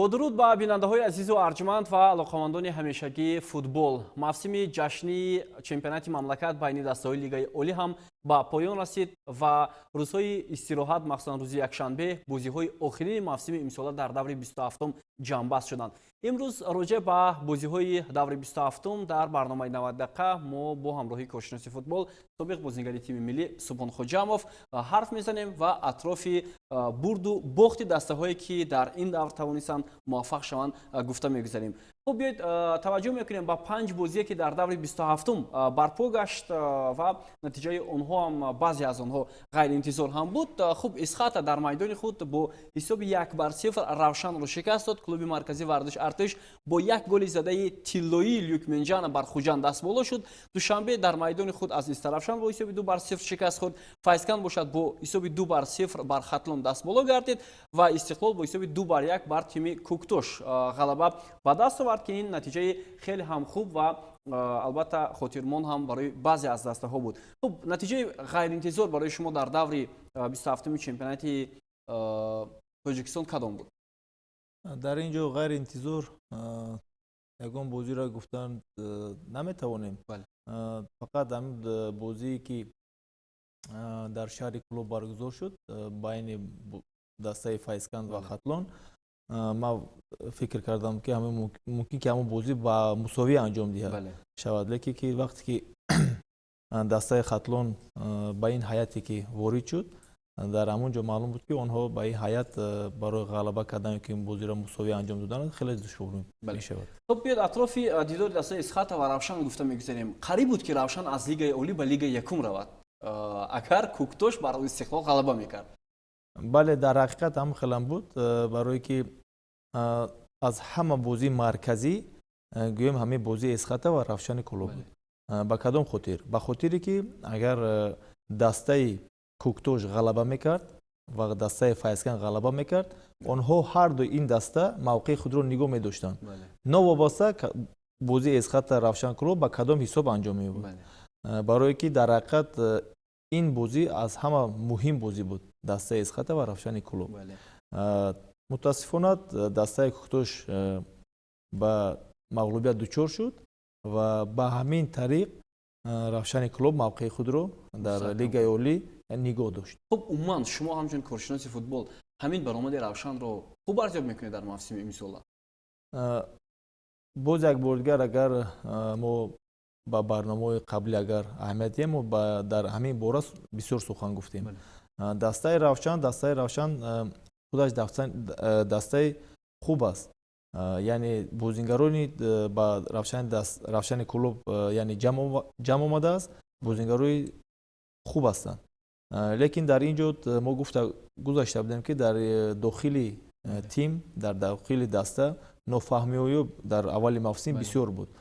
با درود به بیننده‌های عزیز و ارجمند و علاقه‌مندان همیشگی فوتبال، موسم جشنی چمپیونات مملکت بین دسته‌های لیگ اولی هم با پایان رسید و روزهای استراحت مخصوصا روز یکشنبه بازی‌های آخرین موسم امسال در دور 27م جمع‌بست شدند. امروز راجع به بازی‌های دور 27م در برنامه 90 دقیقه ما با همراهی کارشناس فوتبال سابق بازیگر تیم ملی سبحان خوجامов حرف میزنیم و اطراف برد و باخت دسته‌هایی که در این دور توانستند موفق شوند گفته می‌گذاریم. خب بیایید توجه میکنیم با 5 بازی که در دور 27م برپا گشت و نتیجه آنها هم بعضی از آنها غیر انتظار هم بود. خب اسخات در میدان خود با حساب 1-0 روشن رو شکست داد. کلوب مرکزی ورزش ارتش با یک گل زده تیلویی لیوک منجان بر خوجان دست بالا شد. دوشنبه در میدان خود از استرافشان با حساب 2-0 شکست خورد. فایسکان باشد با حساب 2-0 بر خطلون دست بالا گردید و استقلال با حساب 2-1 بر تیم کوکتوش غلبه به دست آورد که این نتیجه خیلی هم خوب و البته خاطرمان هم برای بعضی از دسته ها بود. خب نتیجه غیر انتظار برای شما در دور 27م چمپیونات تاجیکستان کدام بود؟ در اینجا غیر انتظار یگان بازی را گفتن نمیتوانیم. فقط هم بازی که در شهر کلوب برگزار شد بین دسته فایسکند و خطلون، ما فکر کردم که ممکن که همون بازی با مساوی انجام دهد شود، لیکن که وقتی که دسته خطلون با این حیاتی که وارد شد در همونجا معلوم بود که آنها با این حیات برای غلبه کردن که این بازی را مساوی انجام دادن خیلی دشوار میشود. خب بیاد اطراف دیدار دسته اسخات و روشن گفته میگذاریم. قریب بود که روشن از لیگ اولی به لیگ یکم رود اگر کوکتوش برای استقلال غلبه میکرد. بله در حقیقت هم خیلی بود، برای که از همه بازی مرکزی گویم همه بازی اسخات و روشن کلوب بود. با کدام خاطر؟ به خاطری که اگر دسته کوکتوش غلبه میکرد و دسته فایسکان غلبه میکرد، آنها هر دو این دسته موقع خود رو نگاه میداشتند. نوابسته بازی اسخات روشن کلوب با کدام حساب انجام میبود. برای که در حقیقت این بازی از همه مهم بازی بود، دسته اسخات و روشن کلوب. متاسفانه دسته کوکتوش به مغلوبیت دچار شد و به همین طریق روشن کلوب موقع خود رو در لیگ اولی نگاه داشت. خب عموما شما همچون کارشناس فوتبال همین برآمد روشن رو خوب ارزیابی میکنید در موسم امسال؟ باز یک بار اگر ما با برنامه قبلی اگر اهمیت دهیم در همین باره بسیار سخن گفتیم. دسته روشن خودش دسته خوب است، یعنی بازیگرانی با روشن کلوب یعنی جمع آمده است، بازیگرای خوب هستند. لیکن در اینجا ما گذاشته بودیم که در داخل تیم در داخل دسته نافهمی در اول موسم بسیار بود.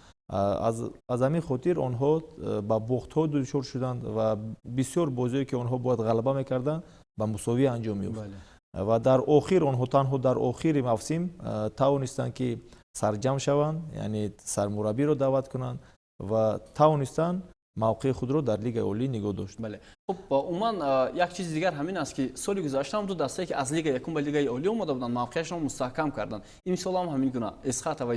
از همین خاطر آنها با باخت ها دچار شدند و بسیار بازی که آنها باید غلبه میکردند با مساوی انجام می‌یافت. و در آخر آنها تنها در آخر موسم توانستند که سرجم شوند، یعنی سرمربی را دعوت کنند و توانستند موقع خود را در لیگ اولی نگاه داشت. بله. خب عموما یک چیز دیگر همین است که سال گذشته هم دو دسته که از لیگ یکم به لیگ اولی اومده بودند موقعشون رو مستحکم کردند. امسال هم همین گونه اسخات و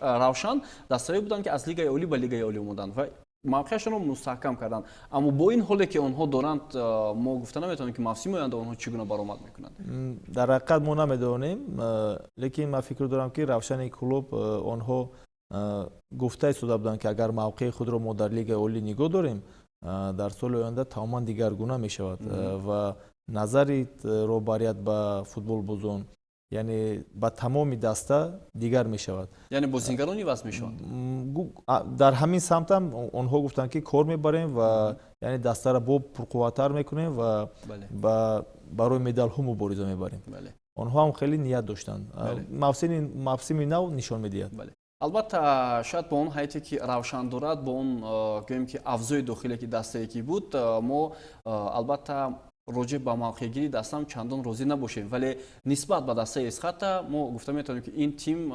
روشن دسته‌ای بودند که از لیگ اولی به لیگ اولی اومدند و موقعشون رو مستحکم کردند. اما با این حالی که آنها دارند ما گفته نمیتونیم که موسم آینده آنها چگونه برآمد میکنند. در حقیقت ما نمیدونیم، لیکن من فکر دارم که روشن کلوب آنها گفته شده بودند که اگر موقع خود را ما در لیگ اولی نگاه داریم در سال آینده تماما دیگرگونه می شود و نظری رو باید به فوتبال بازون یعنی با تمام دسته دیگر می شود، یعنی بازیگرانی واسه می شود. در همین سمت هم آنها گفتند که کار میبریم و یعنی دسته را با پرقوتر میکنیم و برای مدال ها مبارزه میبریم. آنها هم خیلی نیت داشتند. موسم نو نشان میدهد. البته شاید با اون حیاتی که روشن دارد، با اون گویم که افزای داخلی که دسته یکی بود، ما البته راجع به موقعگیری دستم چندان راضی نباشیم، ولی نسبت به دسته اسخات ما گفته میتونیم که این تیم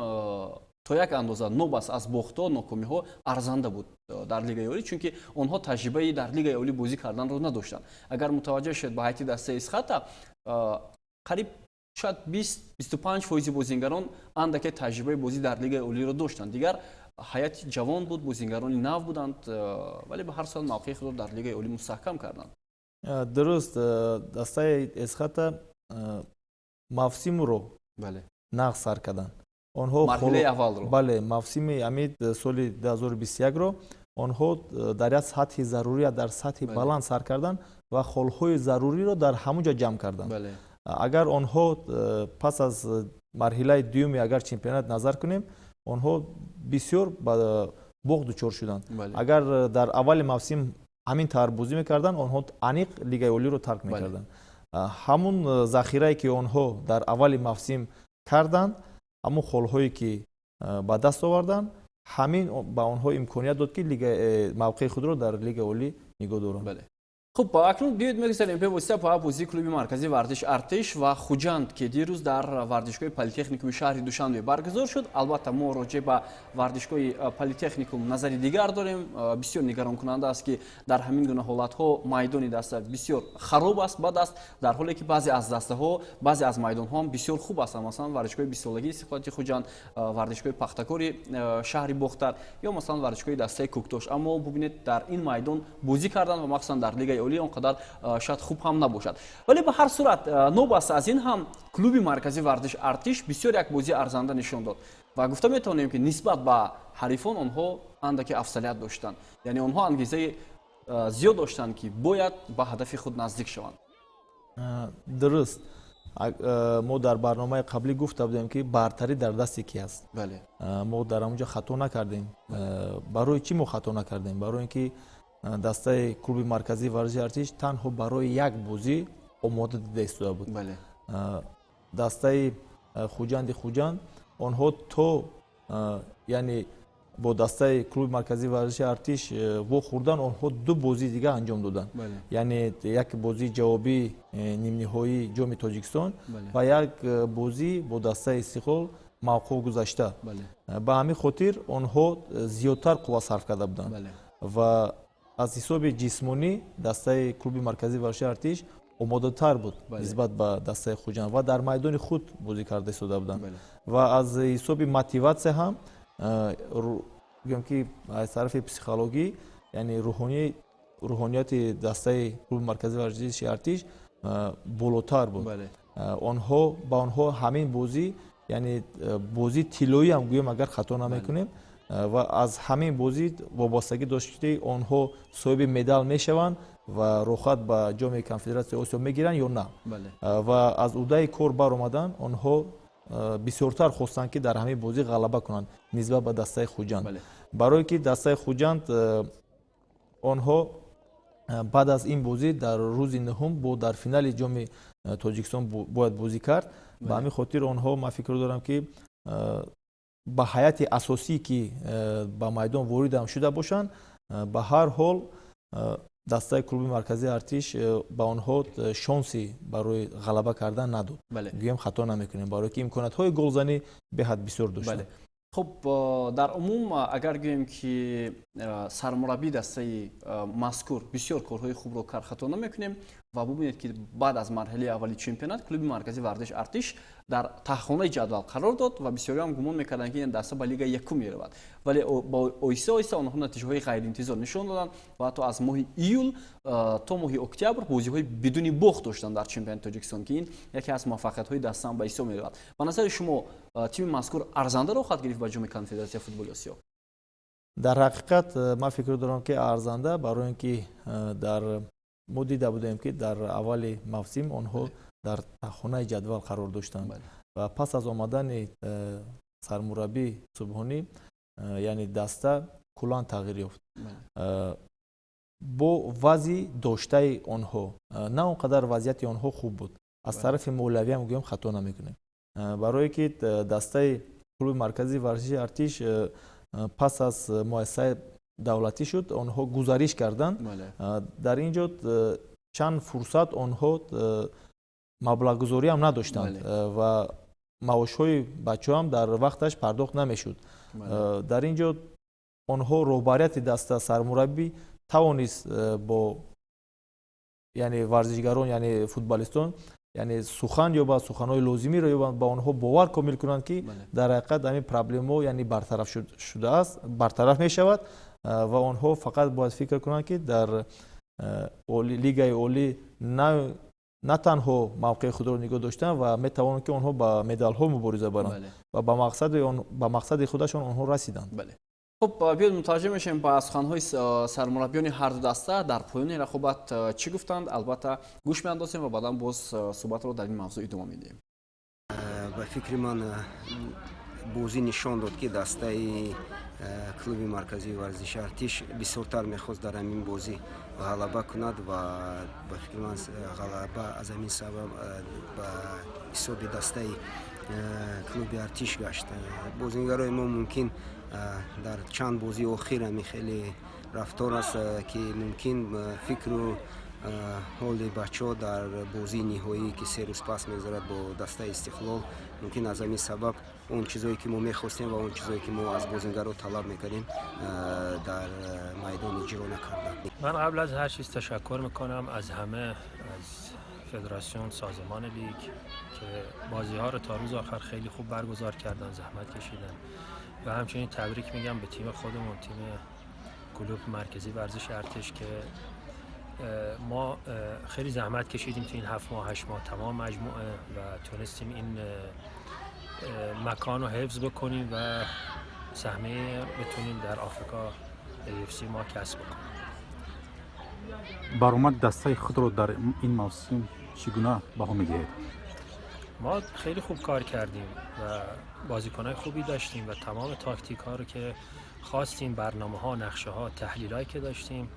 تا یک اندازه نوبس از باخت و ناکامی ها ارزنده بود در لیگ اولی، چون که آنها تجربه در لیگ اولی بازی کردن رو نداشتن. اگر متوجه شد به حیاتی دسته اسخات قریب шояд 20-25% бозингарон андаке таҷрибаи бозӣ дар лигаи олиро доштанд. Дигар ҳайати ҷавон буд, бозингарони нав буданд, вале ба ҳар сол мавқеи худро дар лигаи олӣ мустаҳкам карданд. дуруст, дастаи эсхата мавсимро нағз сар карданд. онҳо марҳилаи аввалро, бале, мавсими амид соли 2021ро онҳо дар як сатҳи зарурия, дар сатҳи баланд сар карданд ва холҳои заруриро дар ҳамон ҷо ҷамъ карданд. агар онҳо пас аз марҳилаи дуюми агар чемпионат назар кунем, онҳо бисёр ба буғ дучор шуданд. агар дар аввали мавсим ҳамин тавр бозӣ мекарданд, онҳо аниқ лигаи олиро тарк мекарданд. ҳамун захирае ки онҳо дар аввали мавсим карданд, ҳамун холҳое ки ба даст оварданд, ҳамин ба онҳо имконият дод ки мавқеи худро дар лигаи олӣ нигоҳ доранд. хуб, акнун биёед мегузарем бевосита ба бозии клуби марказии варзиш Артиш ва Хуҷанд ки дирӯз дар вардишгоҳи политехникуми шаҳри Душанбе баргузор шуд. Албатта мо роҷеъ ба вардишгоҳи политехникум назари дигар дорем. Бисёр нигаронкунанда аст ки дар ҳамин гуна ҳолатҳо майдони даста бисёр хароб аст, бад аст, дар ҳоле ки баъзе аз дастаҳо, баъзе аз майдонҳо ҳам бисёр хуб астанд. Масалан вардишгоҳи бисолагии Истиқлолияти Хуҷанд, вардишгоҳи пахтакори шаҳри Бохтар ё масалан вардишгоҳи дастаи Кӯктош. Аммо бубинед дар ин майдон бозӣ кардан ва махсусан дар лигаи олӣ он қадар шояд хуб ҳам набошад. Вале ба ҳар сурат нобаста аз ин ҳам клуби марказии варзиш Артиш бисёр як бозии арзанда нишон дод ва гуфта метавонем ки нисбат ба ҳарифон онҳо андаке афзалият доштанд. Яъне онҳо ангезаи зиёд доштанд ки бояд ба ҳадафи худ наздик шаванд. дуруст, мо дар барномаи қаблӣ гуфта будем ки бартарӣ дар дасти ки аст. мо дар ҳамонҷо хато накардем. барои чӣ мо хато накардем? Барои ин ки дастаи клуби марказии варзиши Артиш танҳо барои як бозӣ омода дида истода буд. дастаи Хуҷанд онҳо то яъне бо дастаи клуби марказии варзиши Артиш вохӯрдан, онҳо ду бозии дига анҷом доданд. яъне як бозии ҷавобии нимниҳоии ҷоми Тоҷикистон ва як бозӣ бо дастаи Истиқлол мавқӯъ гузашта. ба ҳамин хотир онҳо зиёдтар қувва сарф карда буданд ва аз ҳисоби ҷисмонӣ дастаи клуби марказии варзиши Артиш омодатар буд нисбат ба дастаи Хуҷанд ва дар майдони худ бозӣ карда истода буданд. ва аз ҳисоби мотиватсия ҳам гӯем ки аз тарафи психологӣ, яъне рӯҳонияти дастаи клуби марказии варзиши Артиш болотар буд. ба онҳо ҳамин бозӣ, яъне бозии тиллоӣ ҳам гӯем агар хато намекунем, ва аз ҳамин бозӣ вобастагӣ дошт ки онҳо соҳиби медал мешаванд ва рохат ба ҷоми конфедератсияи Осиё мегиранд ё на. ва аз удаи кор баромадан онҳо бисёртар хостанд ки дар ҳамин бозӣ ғалаба кунанд нисбат ба дастаи Хуҷанд. барое ки дастаи Хуҷанд онҳо баъд аз ин бозӣ дар рӯзи нӯҳум бо дар финали ҷоми Тоҷикистон бояд бозӣ кард. ба ҳамин хотир онҳо, ман фикр дорам ки ба ҳайати асосӣ ки ба майдон воридам шуда бошанд, ба ҳар ҳол дастаи клуби марказии Артиш ба онҳо шонси барои ғалаба кардан надод. гӯем хато намекунем, барое ки имкониятҳои голзанӣ беҳад бисёр доштанд. хуб, дар умум агар гӯем ки сармураббии дастаи мазкур бисёр корҳои хубро кард, хато намекунем ва бубинед ки баъд аз марҳилаи аввали чемпионат клуби марказии варзиши Артиш дар таҳхонаи ҷадвал қарор дод ва бисёриҳо ҳам гумон мекарданд ки ин даста ба лигаи якум меравад. вале оҳиста оҳиста онҳо натиҷаҳои ғайриинтизор нишон доданд ва ҳатто аз моҳи июл то моҳи октябр бозиҳои бидуни бохт доштанд дар чемпионати Тоҷикистон ки ин яке аз муваффақиятҳои дастаам ба ҳисоб меравад. ба назари шумо тими мазкур арзандаро хоҳад гирифт ба ҷоми конфедератсияи футболи Осиё? дар ҳақиқат ман фикр дорам ки арзанда, барои ин ки мо дида будем ки дар аввали мавсим онҳо дар таҳхонаи ҷадвал қарор доштанд ва пас аз омадани сармураббии субҳонӣ, яъне даста куллан тағйир ёфт. бо вазъи доштаи онҳо, на он қадар вазъияти онҳо хуб буд. аз тарафи молиявӣ ҳам гӯем хато намекунем, барое ки дастаи клуби марказии варзиши Артиш пас аз муассисаи давлатӣ шуд, онҳо гузариш карданд. дар ин ҷо чанд фурсат онҳо маблағгузорӣ ҳам надоштанд ва маошҳои бачаҳо ҳам дар вақташ пардохт намешуд. дар ин ҷо онҳо роҳбарияти даста, сармураббӣ тавонист бо яъне варзишгарон, яъне футболистон یعنی سخن یا با سخن‌های لازمی را یا با آنها باور کامل کنند که در حقیقت همین پرابلم‌ها یعنی برطرف شده است، برطرف می شود و آنها فقط باید فکر کنند که در لیگ اولی نه تنها موقع خود را نگاه داشتن و می توانند که آنها با مدال‌ها مبارزه برند و با مقصد خودشان آنها رسیدند. بله. خب بیاید متوجه میشیم با سخن‌های سرمربیان هر دو دسته در پایان رقابت چی گفتند. البته گوش می‌اندازیم و بعدا باز صحبت رو در این موضوع ادامه میدیم. به فکر من بازی نشان داد که دسته کلوب مرکزی ورزش ارتش بسیارتر می‌خواست در این بازی غلبه کند و به فکر من غلبه از این سبب به حساب دسته کلوب ارتش گشت. بازیگرای ما ممکن در چند بازی اخیر همی خیلی رفتار است که ممکن فکر و حال بچه‌ها در بازی نهایی که 3 روز پس می‌گذرد با دسته استقلال ممکن از همین سبب اون چیزایی که ما می‌خواستیم و اون چیزایی که ما از بازیگرا طلب می‌کردیم در میدان اجرا نکردند. من قبل از هر چیز تشکر می‌کنم از همه، از فدراسیون، سازمان لیگ که بازی‌ها رو تا روز آخر خیلی خوب برگزار کردن، زحمت کشیدن و همچنین تبریک میگم به تیم خودمون، تیم کلوب مرکزی ورزش ارتش که ما خیلی زحمت کشیدیم تو این 7 ماه 8 ماه تمام مجموعه و تونستیم این مکان رو حفظ بکنیم و سهمیه بتونیم در آفریقا AFC ما کسب بکنیم. برآمد دسته خود رو در این موسم چگونه بها می‌دهید؟ ما خیلی خوب کار کردیم و بازیکن‌های خوبی داشتیم و تمام تاکتیک‌ها رو که خواستیم، برنامه‌ها، نقشه‌ها، تحلیلایی که داشتیم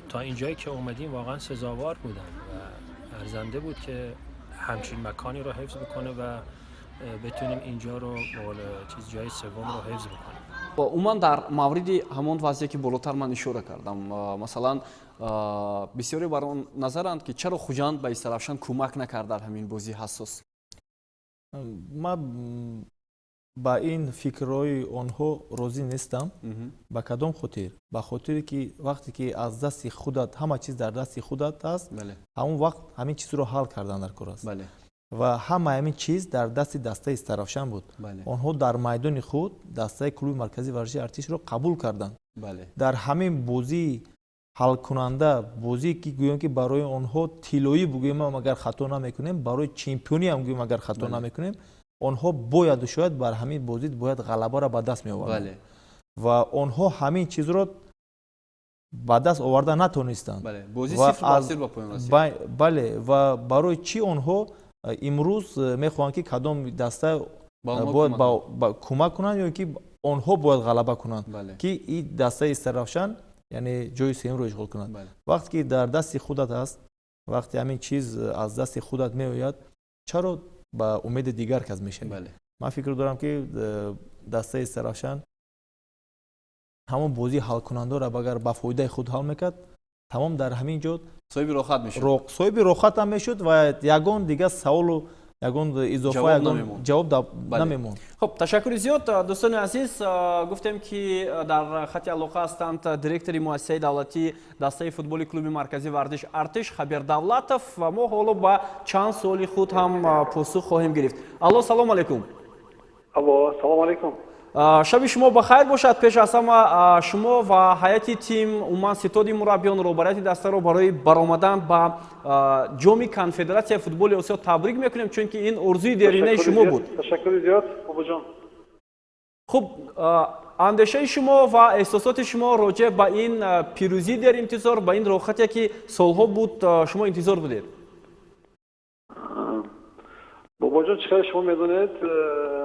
تا اینجایی که اومدیم واقعا سزاوار بودن و ارزنده بود که همچین مکانی رو حفظ بکنه و بتونیم اینجا رو جای سوم رو حفظ بکنیم. عموما در مورد همون وضعیتی که بالاتر من اشاره کردم، مثلا بسیاری بر آن نظرند که چرا خوجاند به استرافشان کمک نکرد در همین بازی حساس. ما با این فکرهای آنها راضی نیستم. با کدام خاطر؟ به خاطری که وقتی که از دست خودت همه چیز در دست خودت است، همون وقت همین چیز رو حل کردن در کار است. و همه همین چیز در دست دسته استرافشان بود. آنها در میدان خود دسته کلوب مرکزی ورزش ارتش رو قبول کردند. در همین بازی حل کننده، بازی که گویم که برای آنها طلایی بگویم اگر خطا نمیکنیم، برای چمپیونی هم گویم اگر خطا نمیکنیم، آنها باید و شاید بر همین بازی باید غلبه را به دست می آوردند و آنها همین چیز را به دست آورده نتونستند. بازی 0-0 با پایان رسید. بله و برای چی آنها امروز میخواهند که کدام دسته باید با کمک کنند یا که آنها باید غلبه کنند که این دسته استرافشان یعنی جای سوم رو اشغال کنند. وقتی که در دست خودت است، وقتی همین چیز از دست خودت میآید، چرا با امید دیگر کس میشه؟ من فکر دارم که دسته استرافشان همون بازی حل کننده را اگر با فایده خود حل میکرد، تمام در همین جا صاحب راحت میشد. صاحب راحت هم میشد و یگان دیگه سوال و یگان اضافه جواب نمیموند. خب تشکر زیاد دوستان عزیز. گفتیم که در خط علاقه هستند دیرکتور مؤسسه دولتی دسته فوتبال کلوب مرکزی ورزش ارتش خبیر دولتов و ما حالا با چند سوال خود هم پاسخ خواهیم گرفت. الو سلام علیکم. الو سلام علیکم. شب شما بخیر باشد. پیش از همه شما و هیئت تیم عموما ستاد مربیان رهبریت دسته رو برای برآمدن به جام کنفدراسیای فوتبال آسیا تبریک میکنیم، چون که این ارزوی دیرینه شما بود. تشکر زیاد بابا جان. خب اندیشه شما و احساسات شما راجع به این پیروزی در انتظار، به این روختی که سالها بود شما انتظار بودید. بابا جان چقدر شما میدونید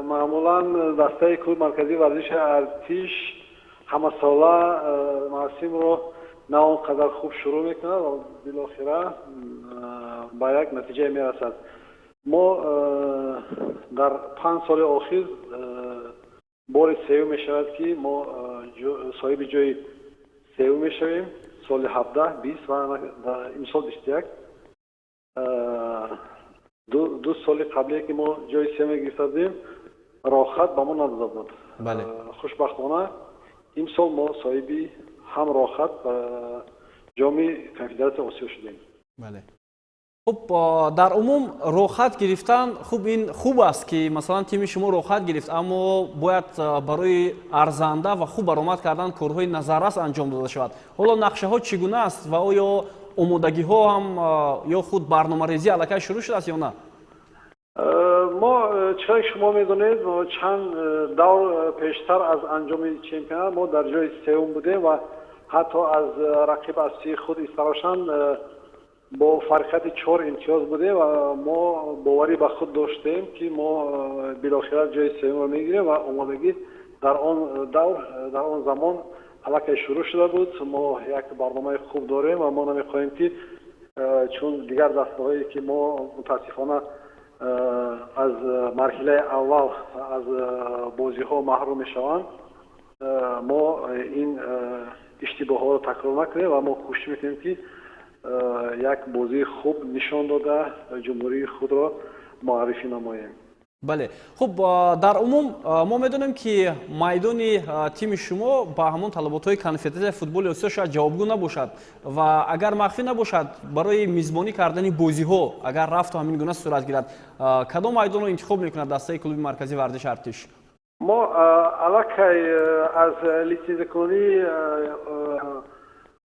معمولا دسته کلوب مرکزی ورزش ارتش همه ساله موسم رو نه اونقدر خوب شروع میکنه و بالاخره به یک نتیجه میرسد. ما در 5 سال اخیر بار سوم میشود که ما صاحب جای سوم میشویم، سال 17 20 و این سال 21. دو سال قبلی که ما جای سوم گرفته بودیم راحت به ما نداده بود. خوشبختانه این سال ما صاحبی هم راحت و جام کنفدراسیای آسیا شدیم. خب در عموم روخت گرفتن خوب این خوب است که مثلا تیم شما روخت گرفت، اما باید برای ارزنده و خوب برآمد کردن کارهای نظررس انجام داده شود. حالا نقشه ها چگونه است و آیا آمادگی ها هم یا خود برنامه‌ریزی الکی شروع شده است یا نه؟ ما چرا شما میدونید ما چند دور پیشتر از انجام چمپیونات ما در جای سوم بودیم و حتی از رقیب اصلی خود استراشان با فرقیت 4 امتیاز بوده و ما باوری به خود داشتیم که ما بالاخره جای سوم رو میگیریم و آمادگی در آن دور در آن زمان الکی شروع شده بود. ما یک برنامه خوب داریم و ما نمیخواهیم که چون دیگر دستهایی که ما متاسفانه از مرحله اول از بازی ها محروم میشوند، ما این اشتباه ها رو تکرار نکنیم و ما کوشش میکنیم که یک بازی خوب نشان داده جمهوری خود را معرفی نماییم. بله، خب در عموم ما میدونیم که میدان تیم شما با همون طلبات های کنفدراسیون فوتبال آسیا شاید جوابگو نباشد و اگر مخفی نباشد برای میزبانی کردن بازی ها اگر رفت و همین گونه صورت گیرد کدام میدان رو انتخاب میکند دسته کلوب مرکزی ورزش ارتش؟ ما الکی از لیسانس کنی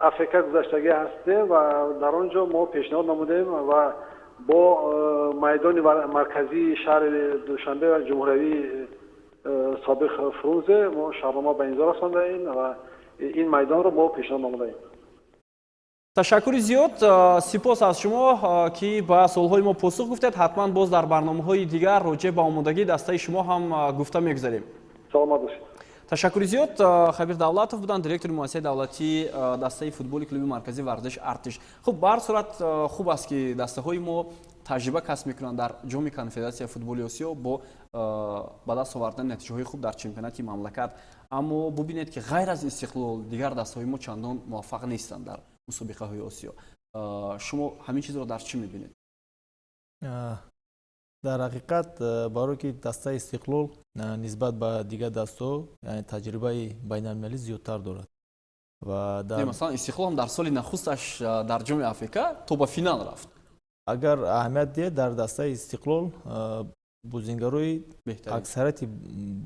افریقا گذشتگی هستیم و در آنجا ما پیشنهاد نمودیم و با میدان مرکزی شهر دوشنبه و جمهوری سابق فرونزه ما شهرنامه به امضا رسانده ایم و این میدان رو ما پیشنهاد نموده ایم. تشکر زیاد، سپاس از شما که با سوالهای ما پاسخ گفتید. حتما باز در برنامه‌های دیگر راجع به آمادگی دسته شما هم گفته می‌گذاریم. سلامت باشید. تشکر زیاد. خبیر دولتов بودن، دیرکتور مؤسسه دولتی دسته فوتبال کلوب مرکزی ورزش ارتش. خب به هر صورت خوب است که دسته های ما تجربه کسب میکنند در جام کنفدراسیون فوتبال آسیا با دست آوردن نتیجه های خوب در چمپیونات مملکت. اما ببینید که غیر از استقلال دیگر دسته های ما چندان موفق نیستند در مسابقه های آسیا. شما همین چیز رو در چی میبینید؟ در حقیقت برای که دسته استقلال نسبت به دیگر دسته یعنی تجربه بین المللی زیادتر دارد و در مثلا استقلال هم در سال نخستش در جام آفریقا تو به فینال رفت. اگر اهمیت دید در دسته استقلال بازیگرای اکثریت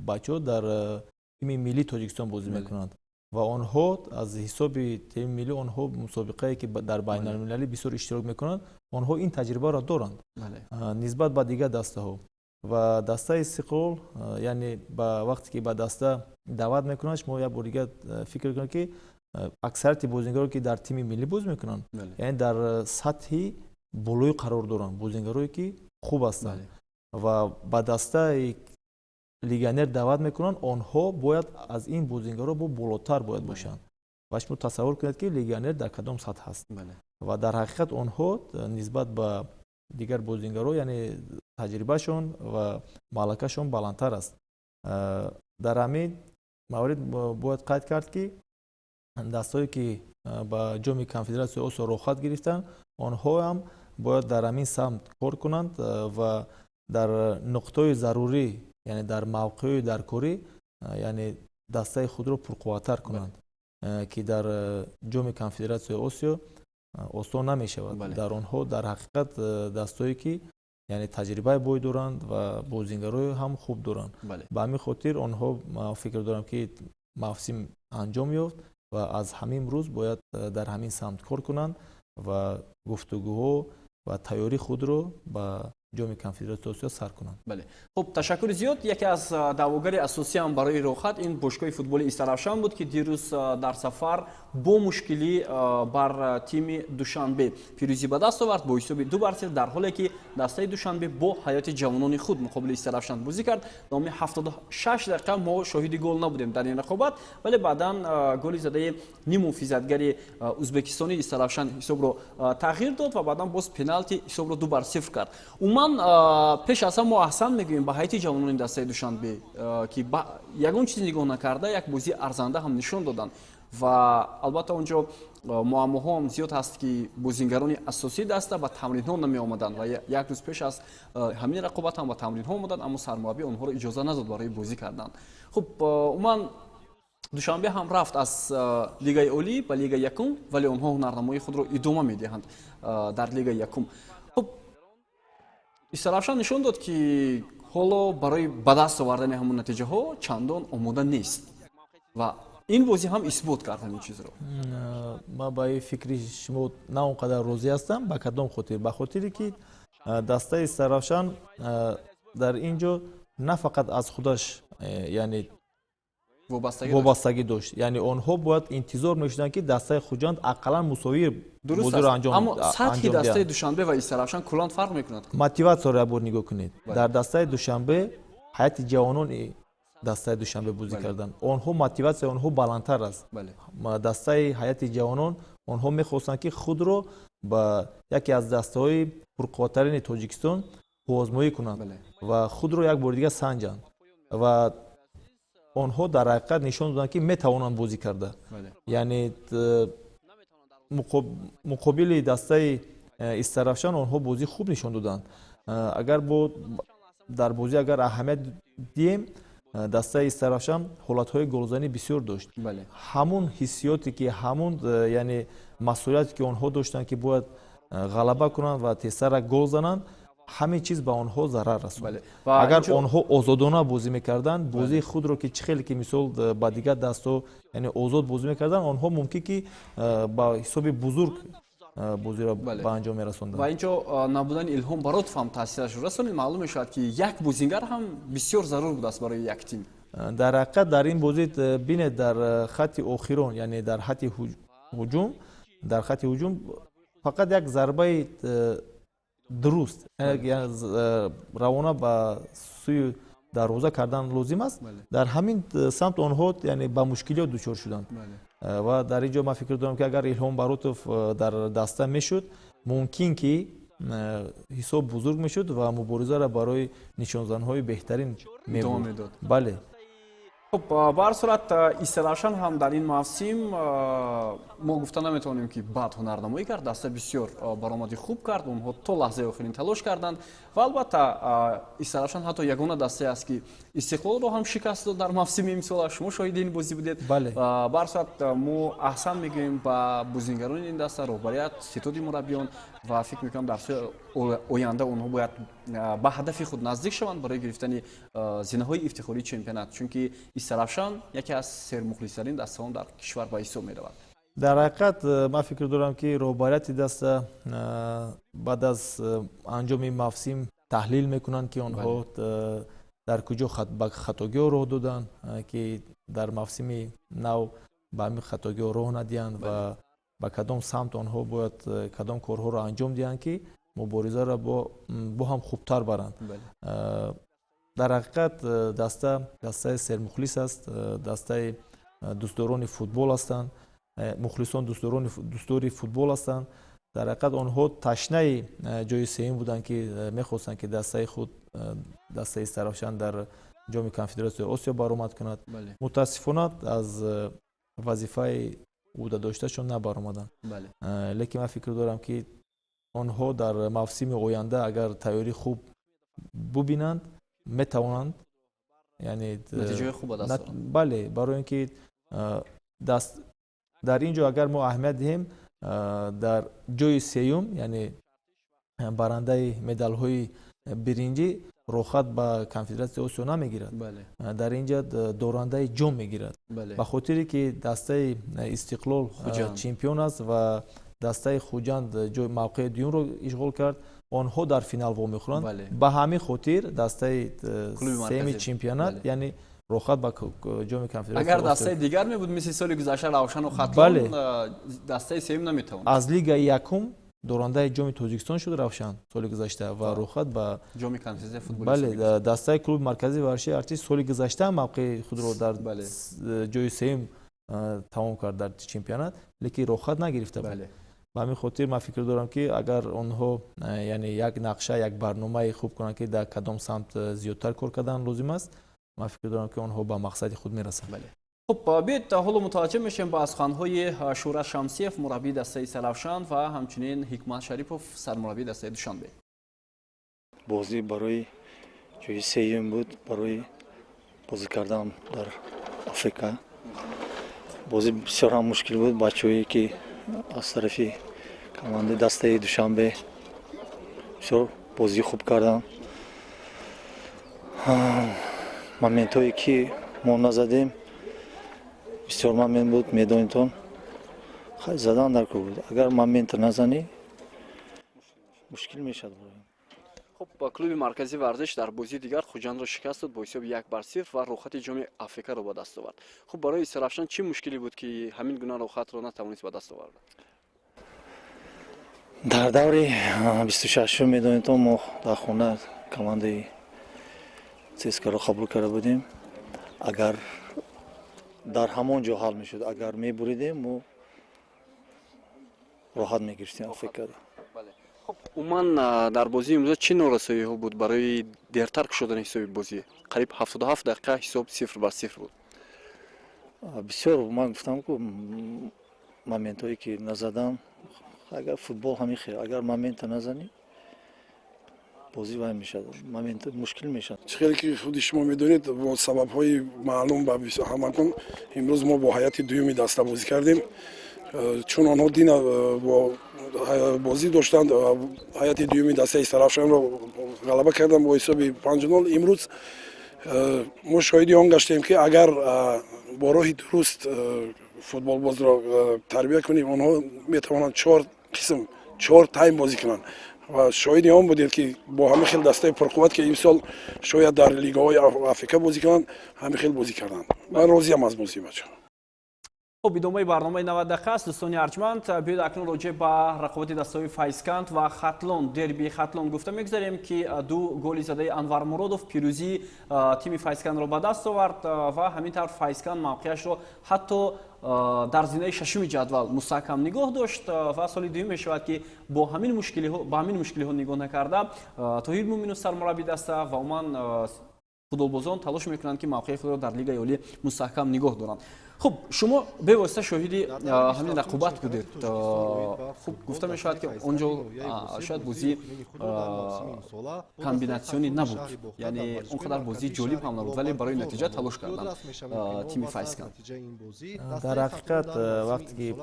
بچه‌ها در تیم ملی تاجیکستان بازی میکنند و آنها از حساب تیم ملی آنها مسابقه‌ای که در بین المللی بسیار اشتراک میکنند آنها این تجربه را دارند نسبت به دیگر دسته ها و دسته استقلال یعنی با وقتی که با دسته دعوت میکنند شما یا بوریگه فکر کنید که اکثریت بازیگرایی که در تیم ملی بازی میکنند یعنی در سطح بالای قرار دارند بازیگرایی که خوب هستند و با دسته لیگانر دعوت میکنند آنها باید از این بازیگرا با بالاتر باید باشند و شما تصور کنید که لیگانر در کدام سطح هست و در حقیقت آنها نسبت به دیگر بازیگرا یعنی تجربهشون و مالکشون بالاتر است. در همین مورد باید قید کرد که دستایی که با جام کنفدراسیون آسیا رخصت گرفتن آنها هم باید در همین سمت کار کنند و در نقطه ضروری یعنی در موقع در کاری یعنی دسته خود را پرقوتر کنند که در جام کنفدراسیون آسیا آسان نمی شود. در آنها در حقیقت دستایی که یعنی تجربه بوی دارند و بازیگرای هم خوب دارند. به همین خاطر آنها فکر دارم که موسم انجام یافت و از همین روز باید در همین سمت کار کنند و گفتگوها و تیاری خود رو با جام کنفدراسیون آسیا سر کنند. بله. خب تشکر زیاد. یکی از دعواگر اساسی هم برای روخت این باشگاه فوتبال استرافشان بود که دیروز در سفر با مشکلی بر تیم دوشنبه پیروزی به دست آورد با حساب 2-0 در حالی که دسته دوشنبه با حیات جوانان خود مقابل استرافشان بازی کرد. نام 76 دقیقه ما شاهد گل نبودیم در این رقابت، ولی بعداً گل زده نیمو فیزدگر ازبکستانی استرافشان حساب رو تغییر داد و بعداً باز پنالتی حساب رو 2-0 کرد. پیش از همه ما احسن میگوییم به حیات جوانان دسته دوشنبه که یگان چیزی نگاه نکرده یک بازی ارزنده هم نشون دادن و البته اونجا معماها هم زیاد هست که بازیگران اساسی دسته به تمرین ها نمی آمدن و یک روز پیش از همین رقابت هم به تمرین ها آمدن اما سرمربی آنها را اجازه نداد برای بازی کردن. خب عموما دوشنبه هم رفت از لیگ اولی به لیگ یکم، ولی آنها هنرنمایی خود را ادامه میدهند در لیگ یکم. خب исарафшан нишон дод ки ҳоло барои ба даст овардани ҳамон натиҷаҳо чандон омода нест ва ин бозӣ ҳам исбот кард ҳамин чизро. ман ба фикри шумо на он қадар розӣ ҳастам. ба кадом хотир? ба хотире ки дастаи Исарафшан дар ин ҷо на фақат аз худаш яъне вобастагӣ дошт, яъне онҳо бояд интизор мешуданд ки дастаи Хуҷанд ақаллан мусовир бозиро анҷом аммо сатҳи дастаи диҳанд. Душанбе ва Исарафшан куллан фарқ мекунад. мотиватсияро якбор нигоҳ кунед. дар дастаи Душанбе ҳайати ҷавонони дастаи Душанбе бозӣ карданд. онҳо мотиватсияи онҳо баландтар аст. дастаи ҳайати ҷавонон онҳо мехостанд ки худро ба яке аз дастаҳои пурқувваттарини Тоҷикистон озмоӣ кунанд ва худро як бори дига санҷанд ва онҳо дар ҳақиқат нишон доданд ки метавонанд бозӣ карда. яъне муқобили дастаи Исарафшан онҳо бозӣ хуб нишон доданд. агар дар бозӣ агар аҳамият диҳем, дастаи Исарафшан ҳолатҳои голзанӣ бисёр дошт. ҳамун ҳиссиёте ки ҳамун яъне масъулияте ки онҳо доштанд ки бояд ғалаба кунанд ва тезтара гол зананд, ҳамин чиз ба онҳо зарар расонд. агар онҳо озодона бозӣ мекарданд, бозии худро ки чӣ хеле ки мисол ба дигар дастҳо яъне озод бозӣ мекарданд, онҳо мумкин ки ба ҳисоби бузург бозиро ба анҷом мерасонданд. ва инҷо набудани илҳом баротов ҳам таъсираш расонид. маълум мешавад ки як бозингар ҳам бисёр зарур будааст барои як тим. дар ҳақиқат дар ин бозӣ бинед дар хатти охирон, яъне дар хатти ҳуҷум фақат як зарбаи дуруст равона ба сӯи дарвоза кардан лозим аст. дар ҳамин самт онҳо яъне ба мушкилиёт дучор шуданд. ва дар ин ҷо ман фикр дорам ки агар Илҳом Баротов дар даста мешуд, мумкин ки ҳисоб бузург мешуд ва муборизаро барои нишонзанҳои беҳтарин мебурд. бале. خب به هر صورت Исарафшан هم در این موسم ما گفته نمیتونیم که بد هنرنمایی کرد. دسته بسیار برآمدی خوب کرد. اونها تا لحظه آخرین تلاش کردند و البته Исарафшан حتی یگانه دسته است که استقلال رو هم شکست داد در موسم امسال. شما شاهد این بازی بودید. به هر صورت ما احسن میگیم به بازیگران این دسته، رهبریت، ستاد مربیان و فکر میکنم در سال آینده اونها باید به هدف خود نزدیک شوند برای گرفتن زینه‌های افتخاری چمپیونات، چون که Исарафшан яке аз сермухлисарин дастаҳон дар кишвар ба ҳисоб меравад. дар ҳақиқат ман фикр дорам ки роҳбарияти даста баъд аз анҷоми мавсим таҳлил мекунанд ки онҳо дар куҷо ба хатогиҳо роҳ доданд ки дар мавсими нав ба ҳамин хатогиҳо роҳ надиҳанд ва ба кадом самт онҳо бояд кадом корҳоро анҷом диҳанд ки муборизаро бо ҳам хубтар баранд. дар ҳақиқат дастаи сермухлис аст, дастаи дӯстдорони футбол ҳастанд, мухлисон дӯстдори футбол ҳастанд. дар ҳақиқат онҳо ташнаи ҷои сеюм буданд ки мехостанд ки дастаи худ, дастаи Исарафшан дар ҷоми конфедератсияи Осиё баромад кунад. мутаассифона аз вазифаи ӯҳда дошташон набаромаданд. лекин ман фикр дорам ки онҳо дар мавсими оянда агар тайёрӣ хуб бубинанд, метавонанд яъне натиҷаи хуб ба даст оранд. бале, барои ин ки дар ин ҷо агар мо аҳамият диҳем, дар ҷои сеюм яъне барандаи медалҳои биринҷӣ рохат ба конфедератсияи Осиё намегирад. дар ин ҷо дорандаи ҷом мегирад. ба хотире ки дастаи Истиқлол чемпион аст ва дастаи Хуҷанд ҷои мавқеи дуюмро ишғол кард, онҳо дар финал вомехӯранд. ба ҳамин хотир дастаи сеюми чемпионат яъне рохат ба ҷоми конфедератсия. агар дастаи дигар мебуд мисли соли гузашта Равшану Хатлон, дастаи сеюм наметавонд. аз лигаи якум дорандаи ҷоми Тоҷикистон шуд Равшан соли гузашта ва рохат ба ҷоми конфедератсия футболи. бале, дастаи клуби марказии варзишии артиш соли гузашта мавқеи худро дар ҷои сеюм тамом кард дар чемпионат, лекин рохат нагирифта буд. ба ҳамин хотир ман фикр дорам ки агар онҳо яъне як нақша, як барномаи хуб кунанд ки дар кадом самт зиёдтар кор кардан лозим аст, ман фикр дорам ки онҳо ба мақсади худ мерасанд. خب بیایید حالا متوجه میشیم با سخن‌های شورا شمسیف مربی دسته Исарафшан و همچنین حکمت شریپов سرمربی دسته دوشنبه. بازی برای جوی سیوم بود، برای بازی کردن در آفریقا. بازی بسیار هم مشکل بود. بچه‌هایی که از طرفی کمانده دسته دوشنبه бисёр бозӣ хуб кардам. Моментҳое ки мо назадем бисёр момент буд медонитон хай задан дар кор буд. Агар момент назанӣ мушкил мешавад. خب با کلوب مرکزی ورزش در بازی دیگر خوجند را شکست داد با حساب 1-0 و روخت جام آفریقا را به دست آورد. خب برای استرافشان چه مشکلی بود که همین گونه روخت را نتوانست به دست آورد؟ در دوری 26 میدانید ما در خانه کمانده CSKA را قبول کرده بودیم. اگر در همان جا حل میشد اگر میبریدیم ما راحت میگرفتیم آفریقا را. خب عموما در بازی امروز چه نارسایی ها بود برای دیرتر شدن حساب بازی؟ قریب 77 دقیقه حساب 0-0 بود. بسیار من گفتم که مومنت هایی که نزدم اگر فوتبال همین خیر اگر مومنت نزنی بازی وای میشه مومنت مشکل میشه. خیلی که خود شما میدونید با سبب های معلوم به همتون امروز ما با هیئت دومی دسته بازی کردیم چون آنها دین با بازی داشتند هیئت دومی دسته استرافشان را غلبه کردن با حساب 5-0. امروز ما شاهدی آن گشتیم که اگر با راه درست فوتبال باز را تربیت کنیم آنها میتوانند 4 قسم 4 تایم بازی کنند و شاهدی آن بودید که با همه خیلی دسته پرقوت که این سال شاید در لیگ‌های آفریقا بازی کنند همه خیلی بازی کردند. من راضیم از بازی بچه‌ها. خب ادامه برنامه 90 دقیقه است دوستان ارجمند. بیاید اکنون راجع به رقابت دسته‌های فایسکند و خاتلون دربی خاتلون گفته میگذاریم که 2 گل زده انور مرادوف پیروزی تیم فایسکند را به دست آورد و همینطور فایسکند موقعش را حتی در زینه ششم جدول مستحکم نگاه داشت و سال دوم می شود که با همین مشکلی ها نگاه نکرده توحید مومینو سرمربی دسته و عموما فوتبالبازان تلاش میکنند که موقع خود را در لیگ عالی مستحکم نگاه دارند. خب شما به واسطه شاهدی همین رقابت بودید. خب گفته می شود که اونجا شاید بازی کامبیناسیونی نبود، یعنی اونقدر بازی جالب هم نبود، ولی برای نتیجه تلاش کردن تیم فایسکند. در حقیقت وقتی که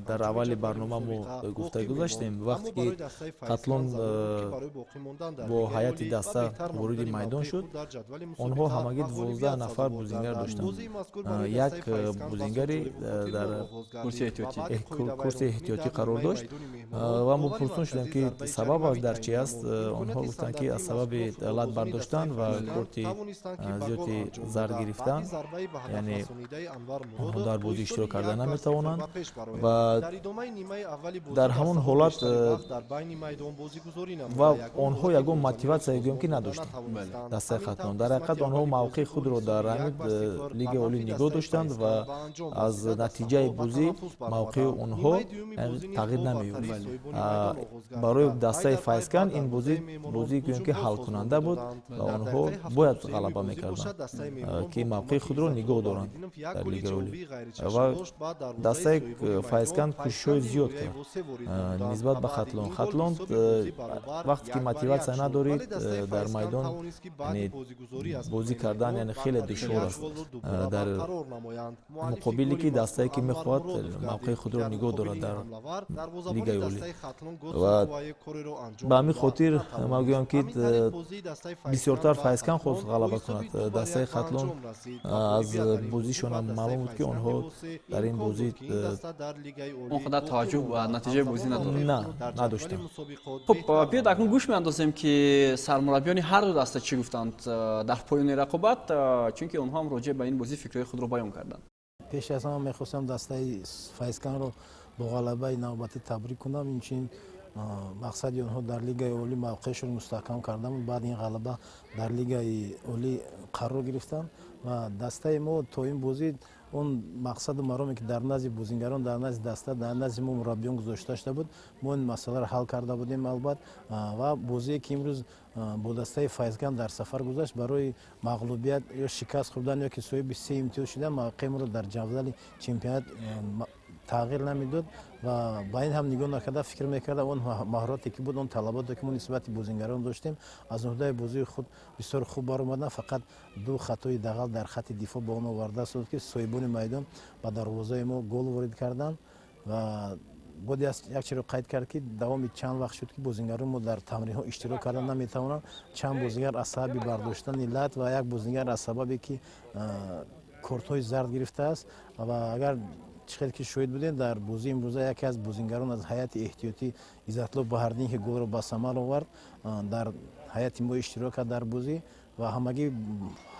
در اول برنامه ما گفتگو داشتیم وقتی که خاتلون با هیئت دسته وارد میدان شد آنها همگی 12 نفر بازیگر داشتند. یک بازیگری در کورس احتیاطی قرار داشت و ما پرسان شدیم که سبب از در چی است. آنها گفتند که از سبب علت برداشتن و کورت زیادی زرد گرفتن، یعنی آنها در بازی اشتراک کردن نمیتوانند و در همون حالت و آنها یگان موتیواسیون دیدیم که نداشتند دسته خاتلون. در حقیقت آنها موقع خود را در همین لیگ عالی نگاه داشتند و از نتیجه بازی موقع اونها تغییر نمی‌یافت. برای دسته فایسکند این بازی که حل کننده بود و آنها باید غلبه می‌کردند که موقع خود را نگاه دارند در لیگ عالی. و دسته فایسکند کوشش زیاد کرد نسبت به خاتلون. خاتلون وقتی که موتیواسیون ندارید در میدان یعنی بازی کردن یعنی خیلی دشوار است. در مقابلی که دسته‌ای که می‌خواد موقع خود را نگاه دارد در لیگ عالی و به همین خاطر ما میگویم که بسیارتر فایسکند خود غلبه کند. دسته خاتلون از بازیشون هم معلوم بود که آنها در این بازی اونقدر توجه و نتیجه بازی نداشتند. خب بیاید اکنون گوش می‌اندازیم که سرمربیان هر دو دسته چی گفتند در پایان رقابت، چون که آنها هم راجع به این بازی فکرهای خود را بیان کردند. پیش از همه میخواستم دسته فایسکند رو با غلبه نوبتی تبریک کنم. این مقصد اونها در لیگ عالی موقعشون مستحکم کردن بعد این غلبه در لیگ عالی قرار گرفتن و دسته ما تا این بازی اون مقصد مرامی که در نزد بازیگران در نزد دسته در نزد ما مربیان گذاشته بود ما این مسئله را حل کرده بودیم البته و بازی که امروز با دسته فایسکند در سفر گذشت برای مغلوبیت یا شکست خوردن یا که صاحب 3 امتیاز شدن موقع ما رو در جدول چمپیونات تغییر نمیداد و با این هم نگاه نکرده فکر میکرده اون مهارتی که بود اون طلباتی که ما نسبت بازیگران داشتیم از نحوه بازی خود بسیار خوب بر اومدن. فقط 2 خطای دقل در خط دفاع با اون آورده شد که صاحبان میدان و دروازه ما گل وارد کردن و боди як чиро қайд кард ки давоми чанд вақт шуд ки бозингарони мо дар тамринҳо иштирок карда наметавонанд. Чанд бозингар аз сабаби бардоштани лат ва як бозингар аз сабабе ки кортҳои зард гирифтааст ва агар чихел ки шоҳид будем дар бозии имрӯза яке аз бозингарон аз ҳайати эҳтиётӣ Иззатло Баҳардин ки голро ба самар овард дар ҳайати мо иштирок кард дар бозӣ ва ҳамагӣ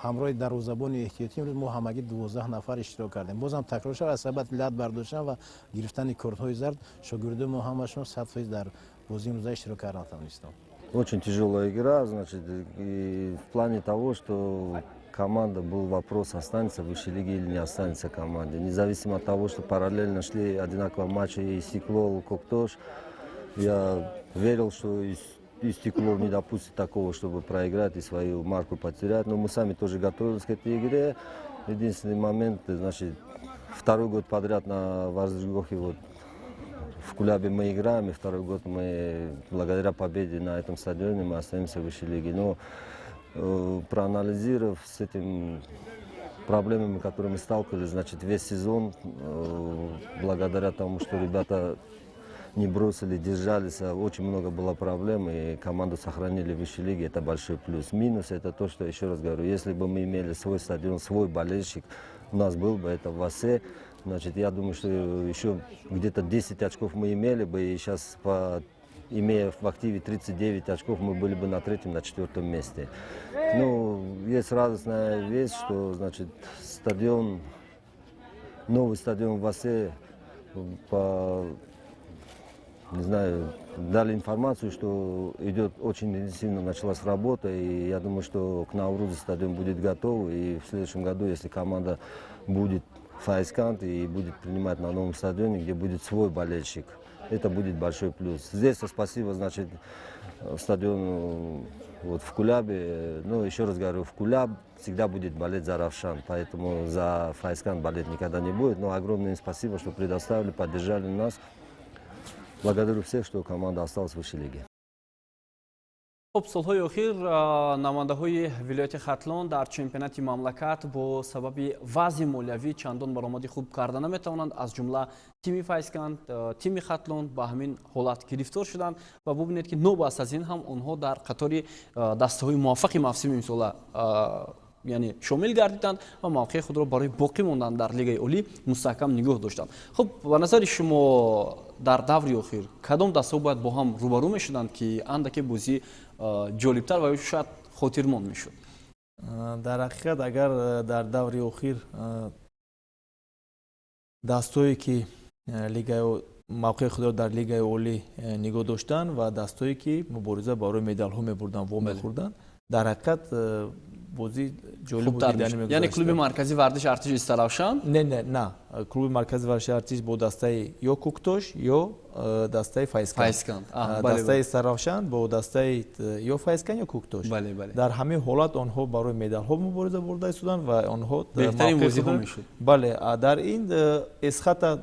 ҳамроҳи дарвозабони эҳтиётӣ имрӯз мо ҳамагӣ 12 нафар иштирок кардем. Бозам такрор шавад аз сабаби лат бардоштан ва гирифтани кортҳои зард шогирдони мо ҳамашон 100% дар бозии имрӯза иштирок карда натавонистам. Очень тяжелая игра, значит, и в плане того, что команда, был вопрос, останется в высшей лиге или не останется команда. Независимо от того, что параллельно шли одинаковые матчи и Истиклол, и Коктош, я верил, что Истиклол не допустит такого, чтобы проиграть и свою марку потерять. Но мы сами тоже готовились к этой игре. Единственный момент, значит, второй год подряд на Варзгохе вот в Кулябе мы играем, и второй год мы, благодаря победе на этом стадионе, мы остаемся в высшей лиге. Но проанализировав с этими проблемами, с которыми мы сталкивались, значит, весь сезон, благодаря тому, что ребята не бросили, держались, очень много было проблем, и команду сохранили в высшей лиге, это большой плюс. Минус это то, что, еще раз говорю, если бы мы имели свой стадион, свой болельщик, у нас был бы это в Асе, значит, я думаю, что еще где-то 10 очков мы имели бы, и сейчас, имея в активе 39 очков, мы были бы на 3-м, на 4-м месте. Ну, есть радостная весть, что, значит, стадион, новый стадион в Асе, не знаю, дали информацию, что идет очень интенсивно, началась работа, и я думаю, что к Наурузу стадион будет готов, и в следующем году, если команда будет Фаискант и будет принимать на новом стадионе, где будет свой болельщик, это будет большой плюс. Здесь спасибо, значит, стадиону вот в Кулябе, ну, еще раз говорю, в Куляб всегда будет болеть за Равшан, поэтому за Фаискант болеть никогда не будет, но огромное им спасибо, что предоставили, поддержали нас. Благодарю всех, что команда осталась в высшей лиге. خب سالهای اخیر نماینده های ولایت ختلان در چمپیونات مملکت با سبب وضع مالیوی چندان برآمد خوب کرده نمیتوانند از جمله تیم فایسکند تیم ختلان به همین حالت گرفتار شدند و ببینید که نو بعد از این هم آنها در قطار دسته های موفق موسم امسال یعنی شامل گردیدند و موقع خود را برای باقی ماندن در لیگ عالی مستحکم نگاه داشتند. خب به نظر شما در دور اخیر کدام دسته باید با هم روبرو میشدند که اندکی بازی جالبتر و شاید خاطرمند میشد؟ در حقیقت اگر در دور اخیر دستایی که لیگ موقع خود را در لیگ عالی نگاه داشتند و دستایی که مبارزه برای مدال ها میبردن و میخوردن، در حقیقت بازی جالب بود دیدنی میگذاشت. یعنی کلوب مرکزی ورزش ارتش استراوشان؟ نه کلوب مرکزی ورزش ارتش با دسته یا کوکتوش یا دسته فایسکند. دسته استراوشان با دسته یا فایسکند یا کوکتوش. در همه حالات آنها برای مدال ها مبارزه برده شدند و آنها بهترین بازی ها میشد. بله، در این اسخط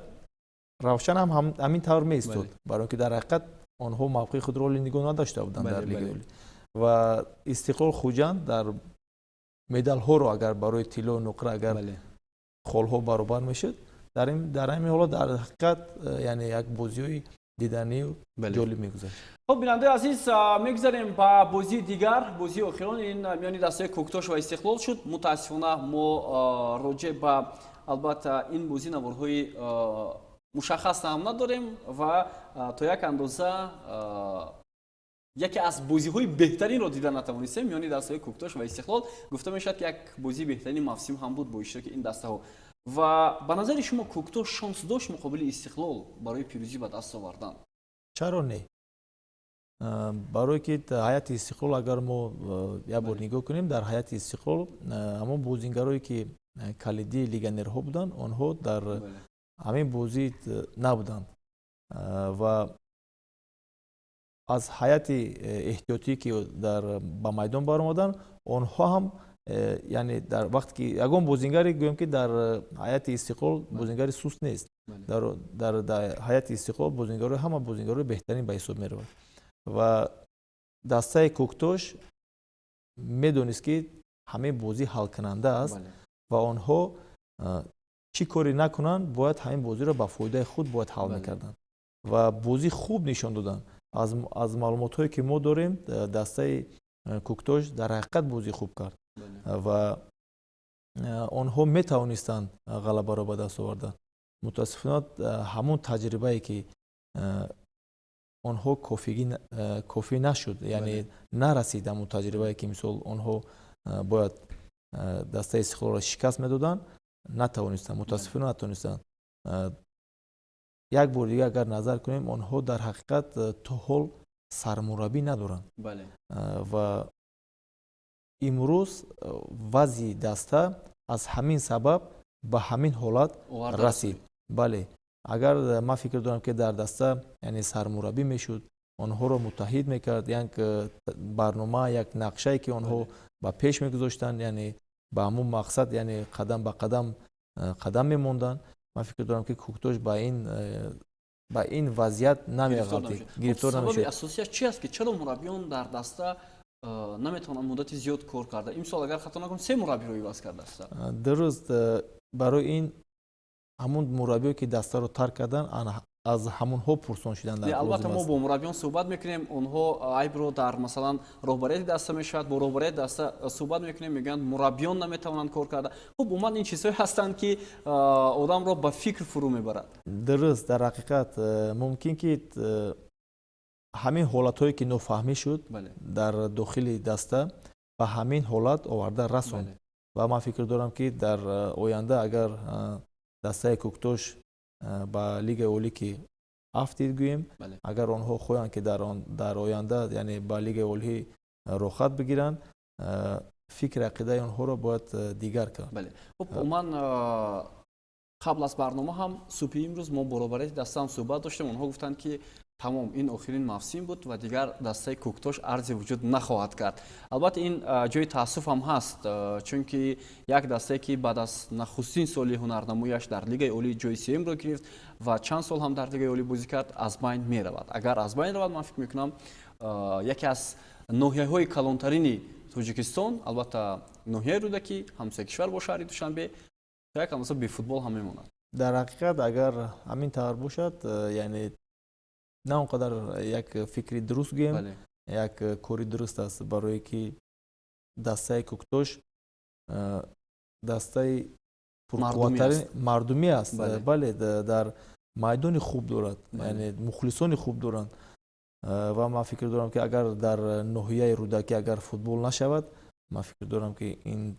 روشن هم همین طور میستود، برای که در حقیقت آنها موقع خود را نگاه نداشته بودند در لیگ عالی و استقلال خوجند در مدال ها رو اگر برای طلا و نقره اگر خال ها برابر میشد، در این حالت در حقیقت یعنی یک بازی دیدنی و جالب میگذشت. خب بیننده عزیز، میگذاریم با بازی دیگر، بازی اخیران این میانی دسته کوکتوش و استقلال شد. متاسفانه ما راجع به البته این بازی نوارهای مشخص هم نداریم و تا یک اندازه یکی از بازی‌های بهترین را دیدن نتوانستیم، میانی دسته کوکتوش و استقلال. گفته میشد که یک بازی بهترین موسم هم بود با اشتراک این دسته ها. و به نظر شما کوکتوش شانس داشت مقابل استقلال برای پیروزی به دست آوردن؟ چرا نه؟ برای که حیات استقلال اگر ما یک بار نگاه کنیم، در حیات استقلال اما بازیگرایی که کلیدی لیگنرها بودند آنها در همین بازی نبودند و از حیات احتیاطی که در با میدان برآمدن آنها هم یعنی در وقتی که یگان بازیگری گویم که در حیات استقلال بازیگر سوست نیست، در حیات استقلال بازیگرای همه بازیگرای بهترین به حساب میروند و دسته کوکتوش میدونست که همه بازی حل کننده است و آنها چی کاری نکنند باید همین بازی را با فایده خود باید حل میکردند ва бозӣ хуб нишон доданд. аз маълумотҳое ки мо дорем дастаи Куктош дар ҳақиқат бозӣ хуб кард ва онҳо метавонистанд ғалабаро ба даст овардан. мутаассифона ҳамон таҷрибае ки онҳо кофӣ нашуд, яъне нарасид ҳамон таҷрибае ки мисол онҳо бояд дастаи Истиқлолро шикаст медоданд, натавонистанд, мутаассифона натавонистанд. як бор дига агар назар кунем, онҳо дар ҳақиқат то ҳол сармураббӣ надоранд ва имрӯз вазъи даста аз ҳамин сабаб ба ҳамин ҳолат расид. бале, агар ман фикр дорам ки дар даста яъне сармураббӣ мешуд, онҳоро муттаҳид мекард, як барнома, як нақшае ки онҳо ба пеш мегузоштанд, яъне ба ҳамон мақсад, яъне қадам ба қадам мемонданд, ман фикр дорам ки Куктош ба ин вазъият намеғалтид, гирифтор намешуд. Сабаби асосияш чи аст ки чаро мураббиён дар даста наметавонанд муддати зиёд кор карда? Имсол агар хато накунам 3 мураббиро иваз кардааст. Дуруст, барои ин ҳамон мураббиё ки дастаро тарк карданд аз ҳамонҳо пурсон шуданд. Албатта мо бо мураббиён суҳбат мекунем, онҳо айбро дар масалан роҳбарияти даста мешавад, бо роҳбарияти даста суҳбат мекунем, мегӯянд мураббиён наметавонанд кор карда. Хуб, умуман ин чизҳое ҳастанд ки одамро ба фикр фурӯ мебарад. Дуруст, дар ҳақиқат мумкин ки ҳамин ҳолатҳое ки нофаҳмӣ шуд дар дохили даста ба ҳамин ҳолат оварда расонд ва ман фикр дорам ки дар оянда агар дастаи Куктош ба Лигаи Олӣ ки афтид гӯем, агар онҳо хоҳанд ки дар оянда яъне ба Лигаи Олӣ рохат бигиранд, фикри ақидаи онҳоро бояд дигар кард. Хуб, умуман қабл аз барнома ҳам субҳи имрӯз мо бо роҳбарияти даста ҳам суҳбат доштем. Онҳо гуфтанд ки тамом, ин охирин мавсим буд ва дигар дастаи Куктош арзе вуҷуд нахоҳад кард. Албатта ин ҷои таассуф ҳам ҳаст, чунки як дастае ки баъд аз нахустин соли ҳунарнамояш дар Лигаи Олӣ ҷои сеюмро гирифт ва чанд сол ҳам дар Лигаи Олӣ бозӣ кард, аз байн меравад. Агар аз байн равад, ман фикр мекунам яке аз ноҳияҳои калонтарини Тоҷикистон, албатта ноҳияи рӯдакӣ, ҳамсояи кишвар бо шаҳри Душанбе, як андоза бефутбол ҳам мемонад. Дар ҳақиқат агар ҳамин тавр бошад, яъне на он қадар як фикри дуруст гӯем, як кори дуруст аст, барое ки дастаи Куктош дастаи пурқувваттарин мардумӣ аст. Бале, дар майдони хуб дорад, яъне мухлисони хуб доранд ва ман фикр дорам ки агар дар ноҳияи рӯдакӣ агар футбол нашавад, ман фикр дорам ки ин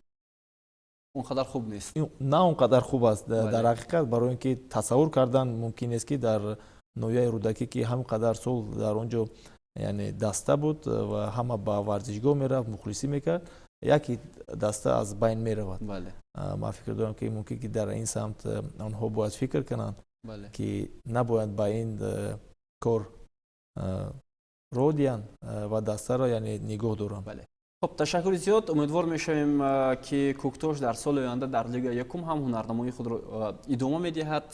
он қадар хуб нест. На он қадар хуб аст. Дар ҳақиқат барои ин ки тасаввур кардан мумкин нест ки дар ноҳияи рӯдакӣ ки ҳамин қадар сол дар он ҷо яъне даста буд ва ҳама ба варзишгоҳ мерафт, мухлисӣ мекард, яке даста аз байн меравад. Ман фикр дорам ки мумкин ки дар ин самт онҳо бояд фикр кананд ки набояд ба ин кор роҳ диҳанд ва дастаро яъне нигоҳ доранд. Хуб, ташаккури зиёд. Умедвор мешавем ки Куктош дар соли оянда дар Лигаи Якум ҳам ҳунарнамоии худро идома медиҳад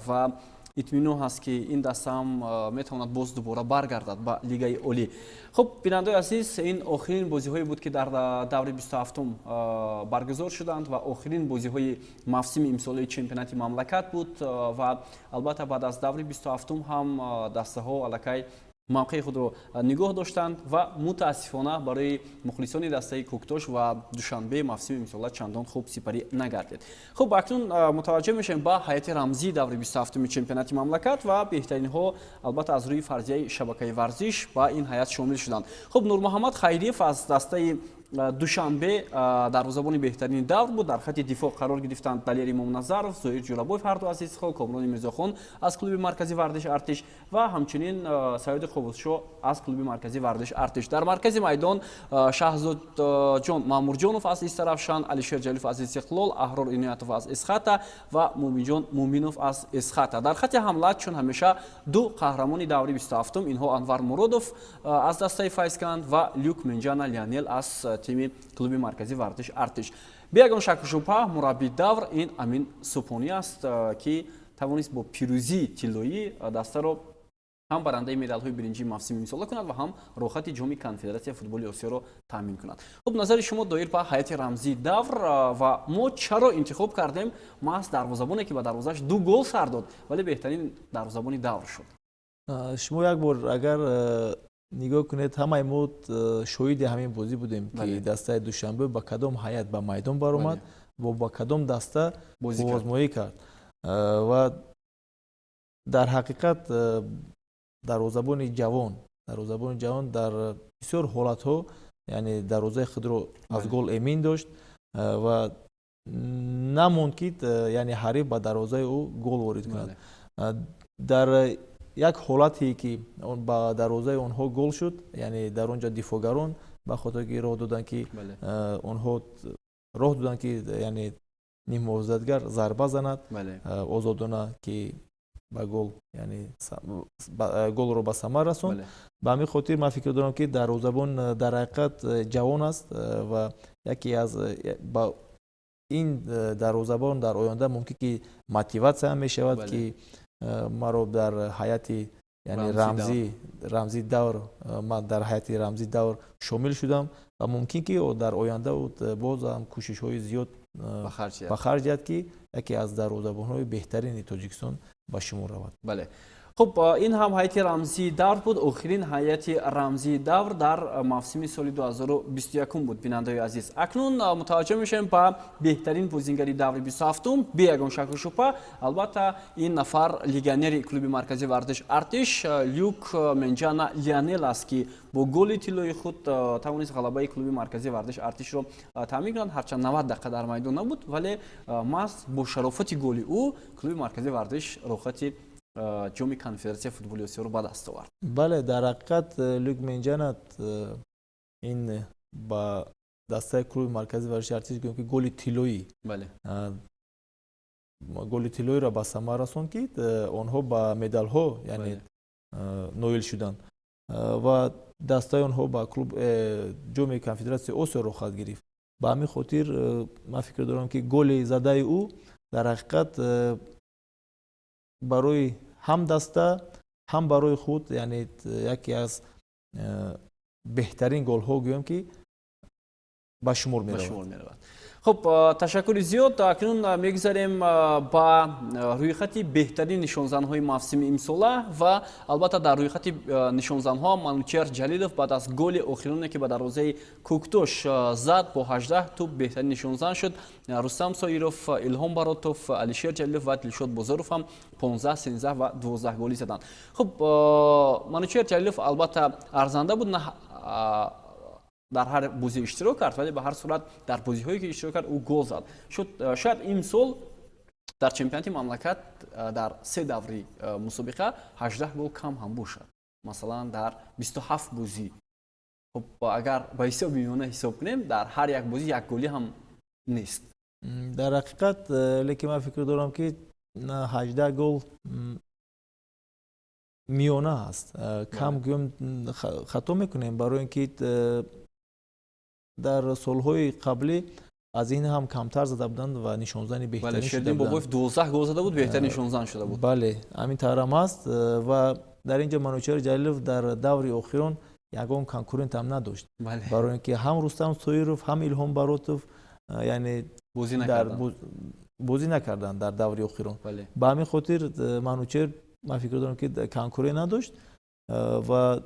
ва итминон ҳаст ки ин даста ҳам метавонад боз дубора баргардад ба Лигаи Олӣ. Хуб, бинандаи азиз, ин охирин бозиҳое буд ки дар даври 27-ум баргузор шуданд ва охирин бозиҳои мавсими имсолии чемпионати мамлакат буд ва албатта баъд аз даври 27-ум ҳам дастаҳо аллакай мавқеи худро нигоҳ доштанд ва мутаассифона барои мухлисони дастаи Куктош ва Душанбе мавсими имсола чандон хуб сипарӣ нагардид. Хуб, акнун мутаваҷҷеҳ мешавем ба ҳайати рамзии даври 27-уми чемпионати мамлакат ва беҳтаринҳо албатта аз рӯи фарзияи шабакаи варзиш ба ин ҳайат шомил шуданд. Хуб, Нурмуҳаммад Хайриев аз дастаи Душанбе дарвозабони беҳтарини давр буд. Дар хати дифоъ қарор гирифтанд Далер Имомназаров, Зоир Ҷурабоев, ҳарду аз Истиқлол, Комрони Мирзохон аз клуби маркази вардиш Артиш ва ҳамчунин Саёди Қобусшо аз клуби маркази вардиш Артиш. Дар маркази майдон Шаҳзодҷон Маъмурҷонов аз Истаравшан, Алишер Ҷалилов аз Истиқлол, Аҳрор Иноятов аз Исхата ва Муминҷон Муминов аз Исхата. Дар хати ҳамла чун ҳамеша ду қаҳрамони даври 27-ум, инҳо Анвар Муродов аз дастаи Файзканд ва Люк Менҷана Леонел аз тими клуби маркази вардиш Артиш. Беягон шаку шубҳа, мураббии давр ин Амин Супонӣ аст ки тавонист бо пирӯзии тиллоӣ дастаро ҳам барандаи медалҳои биринҷии мавсими имсола кунад ва ҳам рохати ҷоми Конфедератсияи футболи Осиёро таъмин кунад. Хуб, назари шумо доир ба ҳайати рамзии давр ва мо чаро интихоб кардем маҳз дарвозабоне ки ба дарвозааш 2 гол сар дод, вале беҳтарин дарвозабони давр шуд? шумо як бор агар нигоҳ кунед ҳамаи мо шоҳиди ҳамин бозӣ будем ки дастаи душанбе ба кадом ҳайат ба майдон баромад ва ба кадом даста озмоӣ кард ва дар ҳақиқат дарвозабони ҷавон дар бисёр ҳолатҳо яъне дарвозаи худро аз гол эмин дошт ва намонд ки яъне ҳариф ба дарвозаи ӯ гол ворид кунад. Дар як ҳолате ки ба дарвозаи онҳо гол шуд, яъне дар он ҷо дифоъгарон ба хотор ки роҳ доданд ки онҳо роҳ доданд ки яъне нимҳофизатгар зарба занад озодона ки ба гол яъне голро ба самар расонд. Ба ҳамин хотир ман фикр дорам ки дарвозабон дар ҳақиқат ҷавон аст ва яке аз ба ин дарвозабон дар оянда мумкин ки мотиватсия мешавад ки маро дар ҳайати яъне рамзи давр ман дар ҳайати рамзи давр шомил шудам ва мумкин ки дар оянда боз ҳам кӯшишҳои зиёд ба харҷ диҳад ки яке аз дарвозабонҳои беҳтарини Тоҷикистон ба шумор равад. Бале. خب این هم هیئت رمزی دور بود. آخرین هیئت رمزی دور در موسم سال 2021 بود. بینندگان عزیز اکنون متوجه میشیم با بهترین بازیگری دور 27 بی یگان شک و شبهه. البته این نفر لیگانر کلوب مرکزی ورزش ارتش لیوک منجانا لیانل است که با گل طلایی خود توانست غلبه کلوب مرکزی ورزش ارتش رو تامین کند. هرچند 90 دقیقه در میدان نبود ولی محض با شرافت گل او کلوب مرکزی ورزش رخصتی جام کنفدراسیون فوتبال آسیا رو به دست آورد. بله در حقیقت لیوک منجانت این با دسته کلوب مرکزی ورزش ارتش که گل طلایی گل طلایی را به ثمر رساند که آنها با مدال ها یعنی نویل شدند و دسته آنها با کلوب جام کنفدراسیون آسیا رو خواهد گرفت. به همین خاطر من فکر دارم که گل زده او در حقیقت برای هم دسته هم برای خود یعنی یکی از بهترین گل ها گویم که به شمار می رود. خب تشکر زیاد. اکنون میگذاریم با روی خط بهترین نشانزن های موسم امسال و البته در روی خط نشانزن ها منوچهر جلیلوف بعد از گل آخرینی که به دروازه کوکتوش زد با 18 توپ بهترین نشانزن شد. رستم سایروف، الهام براتوف، علیشیر جلیلوف و دلشاد بازاروف هم 15 13 و 12 گلی زدند. خب منوچهر جلیلوف البته ارزنده بود، نه در هر بازی اشتراک کرد ولی به هر صورت در بازی هایی که اشتراک کرد او گل زد. شاید امسال در چمپیونات مملکت در 3 دوره مسابقه 18 گل کم هم باشد. مثلا در 27 بازی. خب اگر با حساب میونه حساب کنیم در هر یک بازی یک گلی هم نیست. در حقیقت لیکن من فکر دارم که 18 گل میونه است. کم گویم خطا میکنیم برای اینکه در سالهای قبلی از این هم کمتر زده بودند و نشانزنی بهتری شده بودند. بابایف 12 گل زده بود، بهترین نشانزن شده بود. بله همین طرح است و در اینجا منوچهر جلیلوف در دور اخیران یگان کنکورنت هم نداشت. برای اینکه هم رستم سایروف هم الهام براتوف یعنی بازی نکردند در دور اخیران. به همین خاطر منوچهر من فکر دارم که کنکوری نداشت و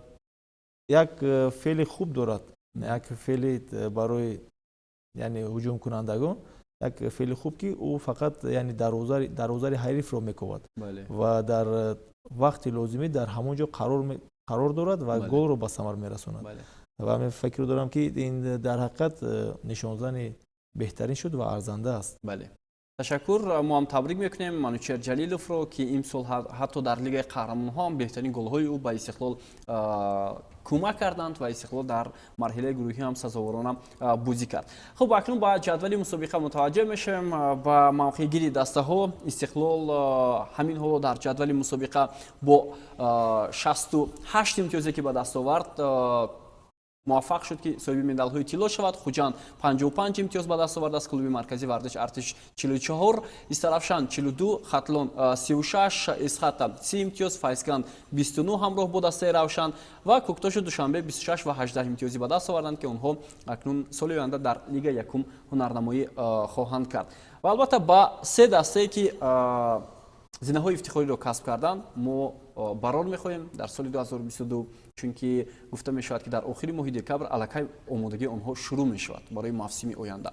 یک فعل خوب دارد. یک فعل برای یعنی هجوم کنندگان یک فعل خوب که او فقط یعنی دروازه حریف را میکوبد و در وقت لازمی در همونجا قرار دارد و گل را به ثمر میرساند. و من فکر دارم که این در حقیقت نشانزن بهترین شد و ارزنده است. بله. تشکر. ما هم تبریک میکنیم منوچهر جلیلوف رو که امسال حتی در لیگ قهرمان‌ها هم بهترین گل‌های او به استقلال کمک کردند و استقلال در مرحله گروهی هم سزاوارانه بازی کرد. خب اکنون با جدول مسابقه متوجه میشیم. با موقع گیری دسته ها استقلال همین حالا در جدول مسابقه با 68 امتیازی که به دست آورد موفق شد که صاحب مدال های طلا شود. خوجان 55 امتیاز به دست آورد از کلوب مرکزی ورزش ارتش 44، استرافشان 42، خطلان 36، اسخات 30 امتیاز، فایزگان 29 همراه با دسته روشن و کوکتوش دوشنبه 26 و 18 امتیازی به دست آوردند که اونها اکنون سال آینده در لیگ یکم هنرنمایی خواهند کرد. و البته با 3 دسته که зинаҳои ифтихориро касб кардан. Мо барор мехоҳем дар соли 2022, чунки гуфта мешавад ки дар охири моҳи декабр аллакай омодагии онҳо шурӯъ мешавад барои мавсими оянда.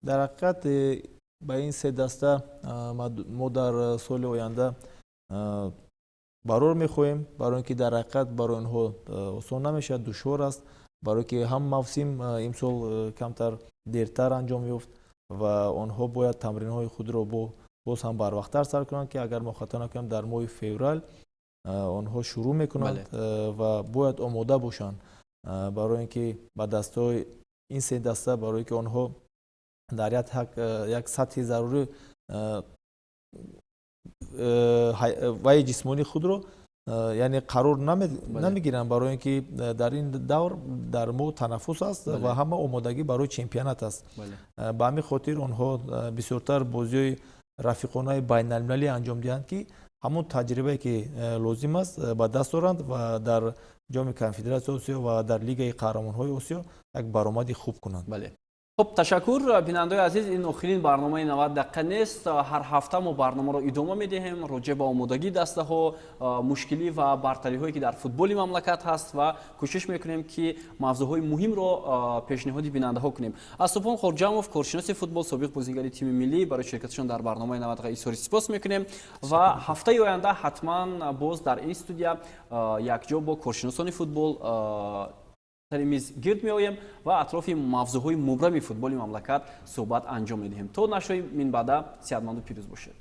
дар ҳақиқат ба ин се даста мо дар соли оянда барор мехоҳем, барои ин ки дар ҳақиқат барои онҳо осон намешавад, душвор аст, барое ки ҳам мавсим имсол камтар дертар анҷом ёфт ва онҳо бояд тамринҳои худро боз ҳам барвақттар сар кунанд, ки агар мо хато накунам дар моҳи феврал онҳо шурӯъ мекунанд ва бояд омода бошанд барои ин ки ба дастаҳои ин се даста, барое ки онҳо дар як сатҳи зарурӣ ваи ҷисмонии худро яъне қарор намегиранд, барои ин ки дар ин давр дар мо танаффус аст ва ҳама омодагӣ барои чемпионат аст. Ба ҳамин хотир онҳо бисёртар бозиҳои рафиқонаи байналмилалӣ анҷом диҳанд, ки ҳамон таҷрибае ки лозим аст ба даст оранд ва дар ҷоми конфедератсияи Осиё ва дар Лигаи Қаҳрамонҳои Осиё як баромади хуб кунанд. خب تشکر بینندگان عزیز، این آخرین برنامه 90 دقیقه نیست. هر هفته ما برنامه رو ادامه میدهیم راجع به آمادگی دسته ها، مشکلی و برتری هایی که در فوتبال مملکت هست و کوشش میکنیم که موضوع های مهم رو پیشنهاد بیننده ها کنیم. از سپون خورجاموف، کارشناس فوتبال، سابق بازیگر تیم ملی، برای شرکتشان در برنامه 90 دقیقه ایثار سپاس میکنیم و هفته آینده حتما باز در این استودیو یک جا با کارشناسان فوتبال میز گرد میآییم و اطراف موضوعهای مبرم فوتبال مملکت صحبت انجام میدهیم. تا نشویم من بعد صحتمند و پیروز باشید.